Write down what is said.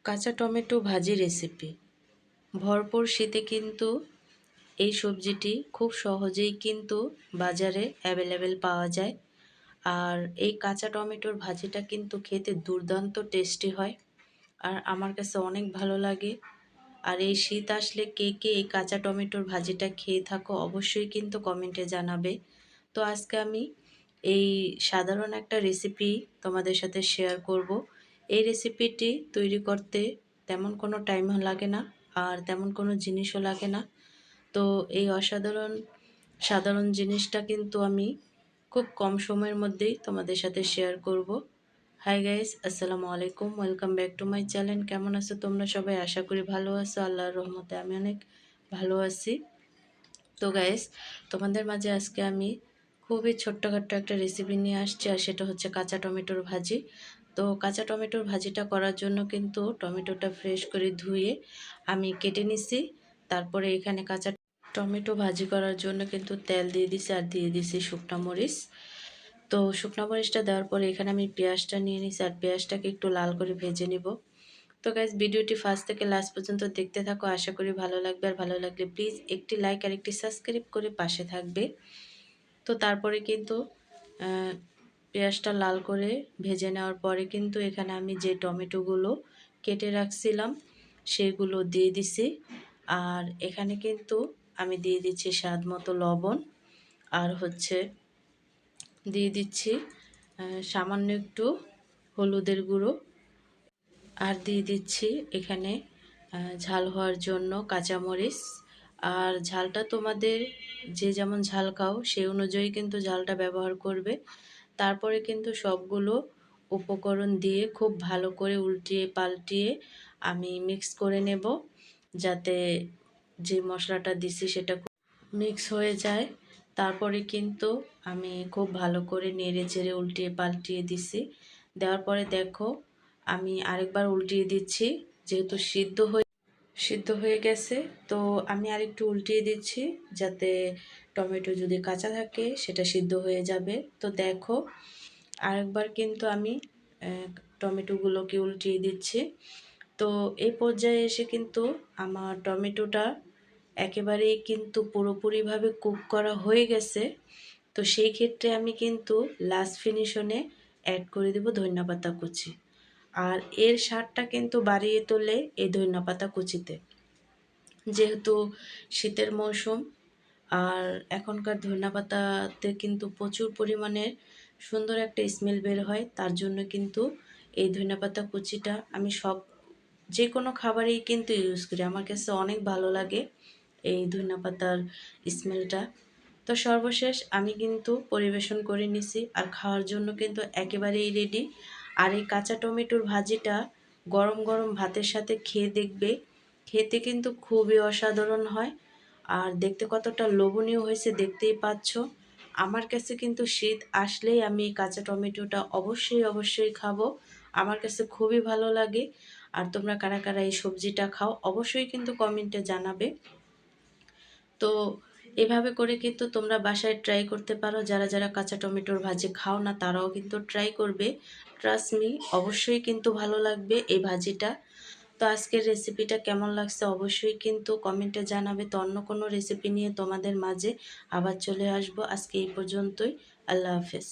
কাঁচা টমেটো ভাজি রেসিপি। ভরপুর শীতে কিন্তু এই সবজিটি খুব সহজেই কিন্তু বাজারে অ্যাভেলেবেল পাওয়া যায়। আর এই কাঁচা টমেটোর ভাজিটা কিন্তু খেতে দুর্দান্ত টেস্টি হয়। আর আমার কাছে অনেক ভালো লাগে। আর এই শীত আসলে কে কে এই কাঁচা টমেটোর ভাজিটা খেয়ে থাকো অবশ্যই কিন্তু কমেন্টে জানাবে। তো আজকে আমি এই সাধারণ একটা রেসিপি তোমাদের সাথে শেয়ার করব। এই রেসিপিটি তৈরি করতে তেমন কোনো টাইমও লাগে না, আর তেমন কোনো জিনিসও লাগে না। তো এই সাধারণ জিনিসটা কিন্তু আমি খুব কম সময়ের মধ্যেই তোমাদের সাথে শেয়ার করব। হাই গাইস, আসসালামু আলাইকুম, welcome back to my channel. কেমন আছো তোমরা সবাই? আশা করি ভালো আছো। আল্লাহর রহমতে আমি অনেক ভালো আছি। তো গাইস, তোমাদের মাঝে আজকে আমি খুবই ছোট্টখাট্ট একটা রেসিপি নিয়ে আসছি, আর সেটা হচ্ছে কাঁচা টমেটোর ভাজি। তো কাঁচা টমেটোর ভাজিটা করার জন্য কিন্তু টমেটোটা ফ্রেশ করে ধুয়ে আমি কেটে নিছি। তারপরে এখানে কাঁচা টমেটো ভাজি করার জন্য কিন্তু তেল দিয়ে দিছি, আর দিয়ে দিছি শুকনা মরিচ। তো শুকনা মরিচটা দেওয়ার পরে এখানে আমি পেঁয়াজটা নিয়ে নিছি, আর পেঁয়াজটাকে একটু লাল করে ভেজে নিব। তো গাইজ, ভিডিওটি ফার্স্ট থেকে লাস্ট পর্যন্ত দেখতে থাকো, আশা করি ভালো লাগবে। আর ভালো লাগলে প্লিজ একটি লাইক আর একটি সাবস্ক্রাইব করে পাশে থাকবে। তো তারপরে কিন্তু পেঁয়াজটা লাল করে ভেজে নেওয়ার পরে কিন্তু এখানে আমি যে টমেটোগুলো কেটে রাখছিলাম সেগুলো দিয়ে দিছি। আর এখানে কিন্তু আমি দিয়ে দিচ্ছি স্বাদ মতো লবণ, আর হচ্ছে দিয়ে দিচ্ছি সামান্য একটু হলুদের গুঁড়ো, আর দিয়ে দিচ্ছি এখানে ঝাল হওয়ার জন্য কাঁচামরিচ। আর ঝালটা তোমাদের যে যেমন ঝাল খাও সেই অনুযায়ী কিন্তু ঝালটা ব্যবহার করবে। তারপরে কিন্তু সবগুলো উপকরণ দিয়ে খুব ভালো করে উল্টিয়ে পাল্টিয়ে আমি মিক্স করে নেব, যাতে যে মশলাটা দিছি সেটা মিক্স হয়ে যায়। তারপরে কিন্তু আমি খুব ভালো করে নেড়ে চেড়ে উল্টিয়ে পাল্টিয়ে দিছি। দেওয়ার পরে দেখো আমি আরেকবার উল্টিয়ে দিচ্ছি, যেহেতু সিদ্ধ হয়ে গেছে। তো আমি আরেকটু উল্টিয়ে দিচ্ছি, যাতে টমেটো যদি কাঁচা থাকে সেটা সিদ্ধ হয়ে যাবে। তো দেখো আরেকবার কিন্তু আমি টমেটোগুলোকে উল্টিয়ে দিচ্ছি। তো এই পর্যায়ে এসে কিন্তু আমার টমেটোটা একেবারেই কিন্তু পুরোপুরিভাবে কুক করা হয়ে গেছে। তো সেই ক্ষেত্রে আমি কিন্তু লাস্ট ফিনিশনে অ্যাড করে দেব ধনিয়াপাতা কুচি। আর এর স্বাদটা কিন্তু বাড়িয়ে তোলে এই ধনিয়াপাতা কুচিতে, যেহেতু শীতের মৌসুম। আর এখনকার ধনিয়াপাতাতে কিন্তু প্রচুর পরিমাণের সুন্দর একটা স্মেল বের হয়। তার জন্য কিন্তু এই ধনিয়াপাতা কুচিটা আমি যে কোনো খাবারেই কিন্তু ইউজ করি। আমার কাছে অনেক ভালো লাগে এই ধনিয়াপাতার স্মেলটা। তো সর্বশেষ আমি কিন্তু পরিবেশন করে নিছি, আর খাওয়ার জন্য কিন্তু একেবারেই রেডি। আর এই কাঁচা টমেটোর ভাজিটা গরম গরম ভাতের সাথে খেয়ে দেখবে, খেতে কিন্তু খুবই অসাধারণ হয়। আর দেখতে কতটা লোভনীয় হয়েছে দেখতেই পাচ্ছ। আমার কাছে কিন্তু শীত আসলেই আমি এই কাঁচা টমেটোটা অবশ্যই খাবো। আমার কাছে খুবই ভালো লাগে। আর তোমরা কারা কারা এই সবজিটা খাও অবশ্যই কিন্তু কমেন্টে জানাবে। তো এভাবে করে কিন্তু তোমরা বাসায় ট্রাই করতে পারো। যারা যারা কাঁচা টমেটোর ভাজি খাও না তারাও কিন্তু ট্রাই করবে। ট্রাস্ট মি, অবশ্যই কিন্তু ভালো লাগবে এই ভাজিটা। তো আজকের রেসিপিটা কেমন লাগছে অবশ্যই কিন্তু কমেন্টে জানাবে। তো অন্য কোনো রেসিপি নিয়ে তোমাদের মাঝে আবার চলে আসবো। আজকে এই পর্যন্তই। আল্লাহ হাফেজ।